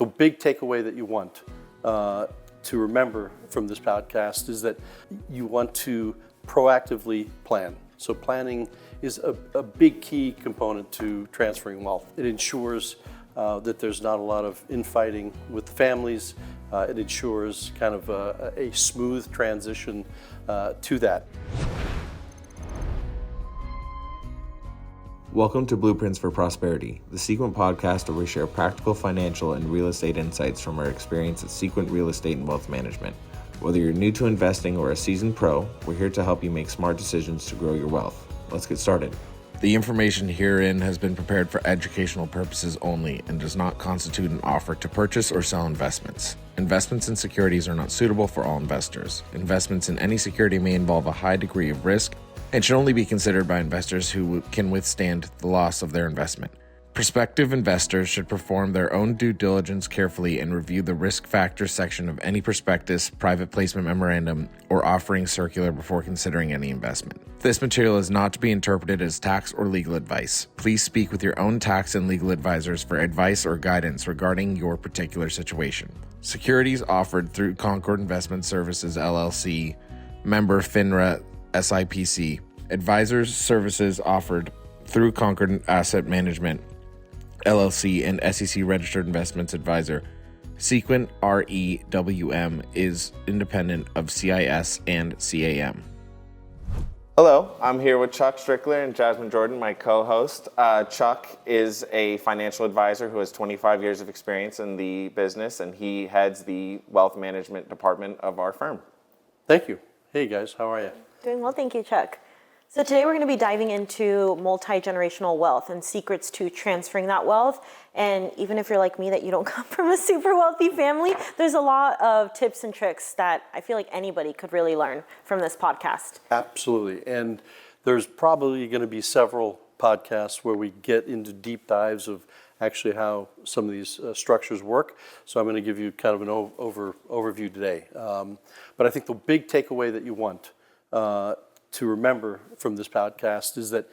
The big takeaway that you want to remember from this podcast is that you want to proactively plan. So planning is a big key component to transferring wealth. It ensures that there's not a lot of infighting with the families. It ensures kind of a smooth transition to that. Welcome to Blueprints for Prosperity, the Sequent podcast where we share practical financial and real estate insights from our experience at Sequent Real Estate and Wealth Management. Whether you're new to investing or a seasoned pro, we're here to help you make smart decisions to grow your wealth. Let's get started. The information herein has been prepared for educational purposes only and does not constitute an offer to purchase or sell investments. Investments in securities are not suitable for all investors. Investments in any security may involve a high degree of risk and should only be considered by investors who can withstand the loss of their investment. Prospective investors should perform their own due diligence carefully and review the risk factors section of any prospectus, private placement memorandum, or offering circular before considering any investment. This material is not to be interpreted as tax or legal advice. Please speak with your own tax and legal advisors for advice or guidance regarding your particular situation. Securities offered through Concord Investment Services, LLC, member FINRA, SIPC. Advisors services offered through Concord Asset Management, LLC, and SEC Registered Investments Advisor. Sequent REWM is independent of CIS and CAM. Hello, I'm here with Chuck Strickler and Jasmine Jordan, my co-host. Chuck is a financial advisor who has 25 years of experience in the business, and he heads the wealth management department of our firm. Thank you. Hey guys, how are you? Doing well, thank you, Chuck. So today we're going to be diving into multi-generational wealth and secrets to transferring that wealth. And even if you're like me, that you don't come from a super wealthy family, there's a lot of tips and tricks that I feel like anybody could really learn from this podcast. Absolutely. And there's probably going to be several podcasts where we get into deep dives of actually how some of these structures work. So I'm going to give you kind of an overview today. But I think the big takeaway that you want to remember from this podcast is that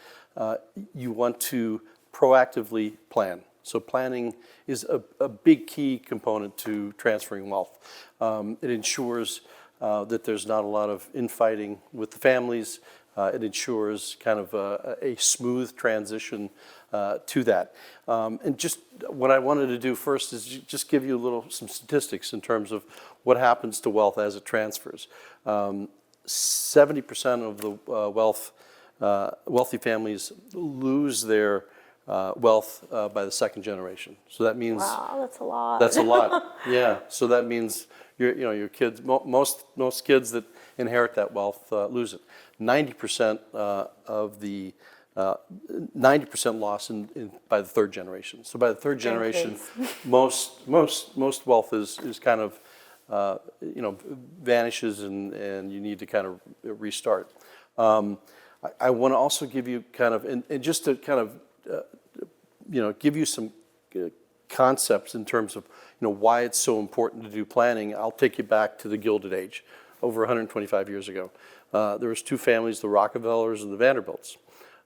you want to proactively plan. So planning is a big key component to transferring wealth. It ensures that there's not a lot of infighting with the families. It ensures kind of a smooth transition to that. And just what I wanted to do first is just give you some statistics in terms of what happens to wealth as it transfers. 70% of the wealthy families lose their wealth by the second generation. So that means wow, that's a lot. That's a lot. Yeah. So that means your kids. Most kids that inherit that wealth lose it. 90% of the 90% loss by the third generation. So by the third generation, most wealth is kind of vanishes and you need to kind of restart. I want to also give you kind of, and just to kind of, give you some concepts in terms of, why it's so important to do planning. I'll take you back to the Gilded Age, over 125 years ago. There was two families, the Rockefellers and the Vanderbilts.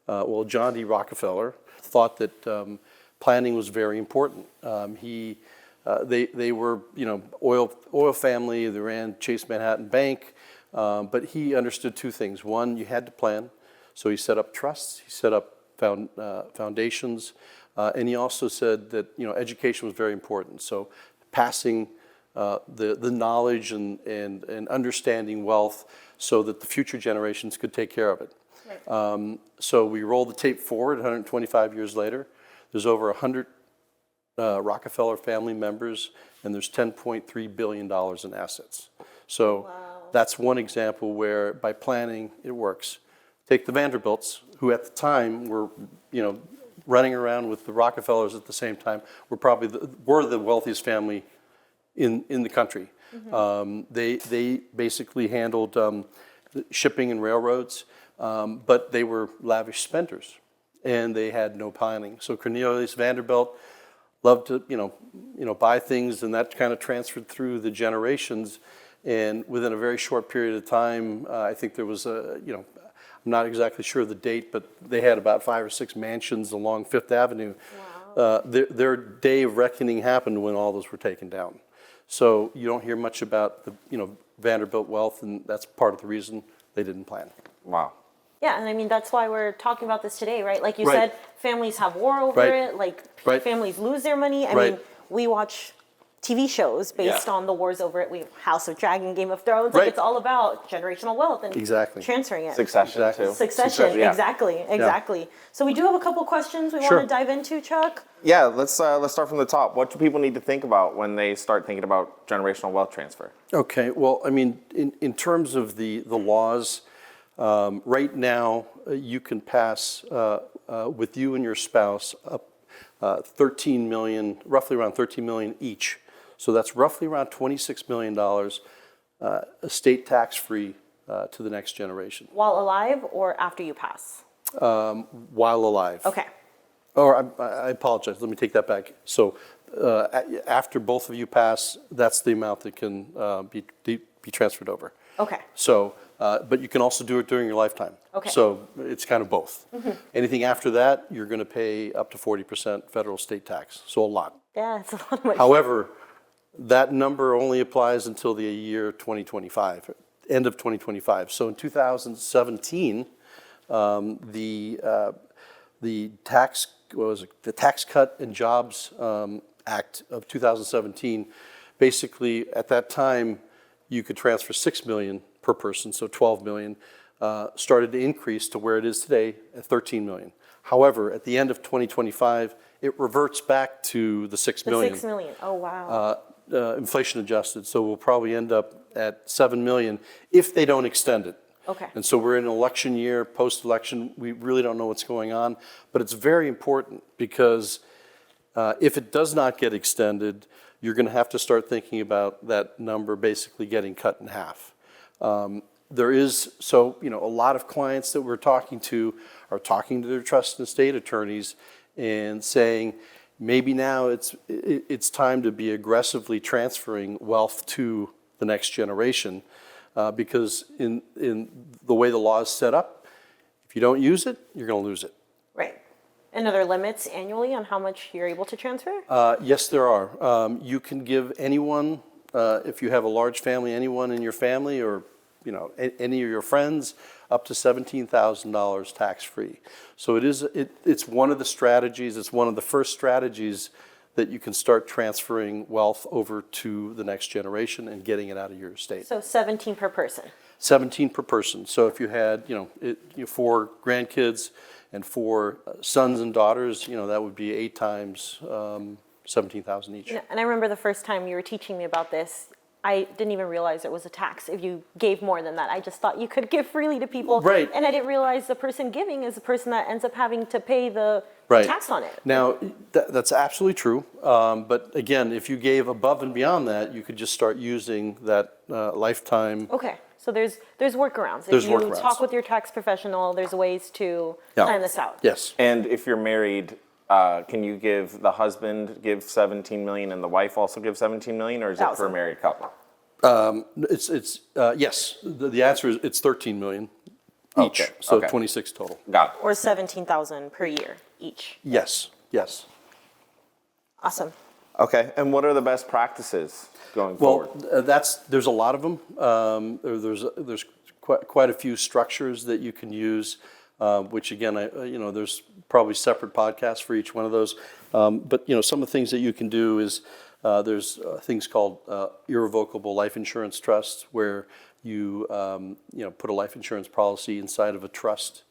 Well, John D. Rockefeller thought that planning was very important. They were, oil family. They ran Chase Manhattan Bank, but he understood two things. One, you had to plan, so he set up trusts. He set up foundations, and he also said that education was very important. So passing the knowledge and understanding wealth, so that the future generations could take care of it. Right. So we roll the tape forward 125 years later. There's over 100 Rockefeller family members, and there's $10.3 billion in assets. So wow. That's one example where by planning it works. Take the Vanderbilts, who at the time were running around with the Rockefellers at the same time, were the wealthiest family in the country. Mm-hmm. They basically handled shipping and railroads, but they were lavish spenders, and they had no planning. So Cornelius Vanderbilt loved to, buy things, and that kind of transferred through the generations. And within a very short period of time, I think there was I'm not exactly sure of the date, but they had about 5 or 6 mansions along Fifth Avenue. Their day of reckoning happened when all those were taken down. So you don't hear much about the, Vanderbilt wealth, and that's part of the reason they didn't plan. Wow. Yeah, and I mean, that's why we're talking about this today, right? Like you Right. said, families have war over Right. it, like Right. families lose their money. I Right. mean, we watch TV shows based Yeah. on the wars over it. We have House of Dragon, Game of Thrones. Right. Like it's all about generational wealth and Exactly. transferring it. Succession Exactly. too. Succession, Yeah. exactly. So we do have a couple questions we Sure. want to dive into, Chuck. Yeah, let's start from the top. What do people need to think about when they start thinking about generational wealth transfer? Okay, well, I mean, in terms of the laws, right now, you can pass, with you and your spouse, up 13 million, roughly around 13 million each. So that's roughly around $26 million, estate tax-free to the next generation, While alive or after you pass? while alive. Okay. Or I apologize, let me take that back. So after both of you pass, that's the amount that can be transferred over. Okay. So, but you can also do it during your lifetime. Okay. So it's kind of both. Anything after that, you're going to pay up to 40% federal state tax, so a lot. Yeah, it's a lot of money. However, that number only applies until the year 2025, end of 2025. So in 2017, the tax, what was it? The Tax Cut and Jobs Act of 2017, basically at that time, you could transfer 6 million per person, so 12 million, started to increase to where it is today at 13 million. However, at the end of 2025, it reverts back to the 6 The million. 6 million. Oh, wow. Inflation adjusted, so we'll probably end up at 7 million if they don't extend it. Okay. And so we're in an election year, post-election, we really don't know what's going on, but it's very important because if it does not get extended, you're going to have to start thinking about that number basically getting cut in half. There is, a lot of clients that we're talking to are talking to their trust and estate attorneys and saying, maybe now it's time to be aggressively transferring wealth to the next generation because in the way the law is set up, if you don't use it, you're going to lose it. Right. And are there limits annually on how much you're able to transfer? Yes, there are. You can give anyone, if you have a large family, anyone in your family or any of your friends, up to $17,000 tax-free. So it's one of the strategies. It's one of the first strategies that you can start transferring wealth over to the next generation and getting it out of your estate. So 17 per person. 17 per person. So if you had 4 grandkids and 4 sons and daughters, that would be 8 times 17,000 each. And I remember the first time you were teaching me about this, I didn't even realize it was a tax if you gave more than that. I just thought you could give freely to people. Right. And I didn't realize the person giving is the person that ends up having to pay the Right. tax on it. Now, that's absolutely true. But again, if you gave above and beyond that, you could just start using that lifetime. Okay. So there's workarounds. There's if you workarounds. talk with your tax professional, there's ways to Yeah. plan this out. Yes. And if you're married, can you give the husband give 17 million and the wife also give 17 million, or is it for a 1,000. married couple? It's yes. The answer is it's 13 million each. Okay, So okay. 26 total. Got it. Or 17,000 per year each. Yes. Yes. Awesome. Okay, and what are the best practices going Well, forward? there's a lot of them. There's quite a few structures that you can use, which again, there's probably separate podcasts for each one of those. But some of the things that you can do is there's things called irrevocable life insurance trusts, where you put a life insurance policy inside of a trust,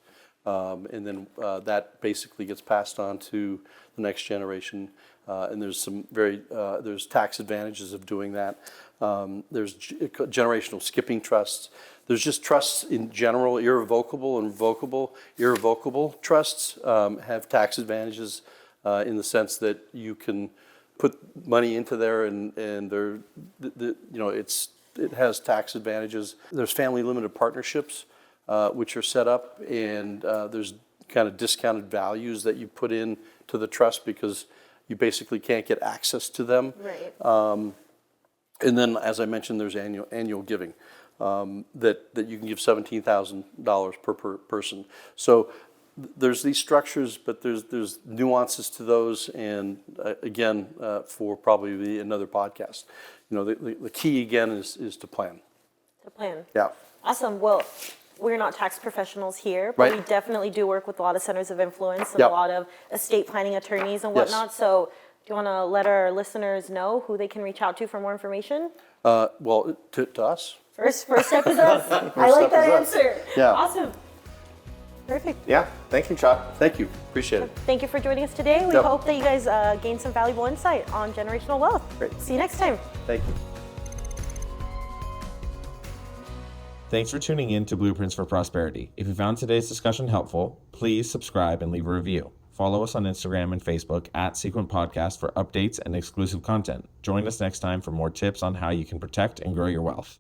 and then that basically gets passed on to the next generation. And there's some there's tax advantages of doing that. There's generational skipping trusts. There's just trusts in general, irrevocable and revocable. Irrevocable trusts have tax advantages in the sense that you can put money into there and it has tax advantages. There's family limited partnerships which are set up, and there's kind of discounted values that you put in to the trust because you basically can't get access to them. Right. And then, as I mentioned, there's annual giving that you can give $17,000 per person. So there's these structures, but there's nuances to those, and again, for probably another podcast. The key again is to plan. To plan. Yeah. Awesome. Well, we're not tax professionals here, but Right. we definitely do work with a lot of centers of influence and Yep. a lot of estate planning attorneys and Yes. whatnot. So do you want to let our listeners know who they can reach out to for more information? Well, to us. First step is us. I like that step is us. answer. Yeah. Awesome. Perfect. Yeah, thank you, Chuck. Thank you. Appreciate it. Thank you for joining us today. We Yep. hope that you guys gained some valuable insight on generational wealth. Great. See you next time. Thank you. Thanks for tuning in to Blueprints for Prosperity. If you found today's discussion helpful, please subscribe and leave a review. Follow us on Instagram and Facebook at Sequent Podcast for updates and exclusive content. Join us next time for more tips on how you can protect and grow your wealth.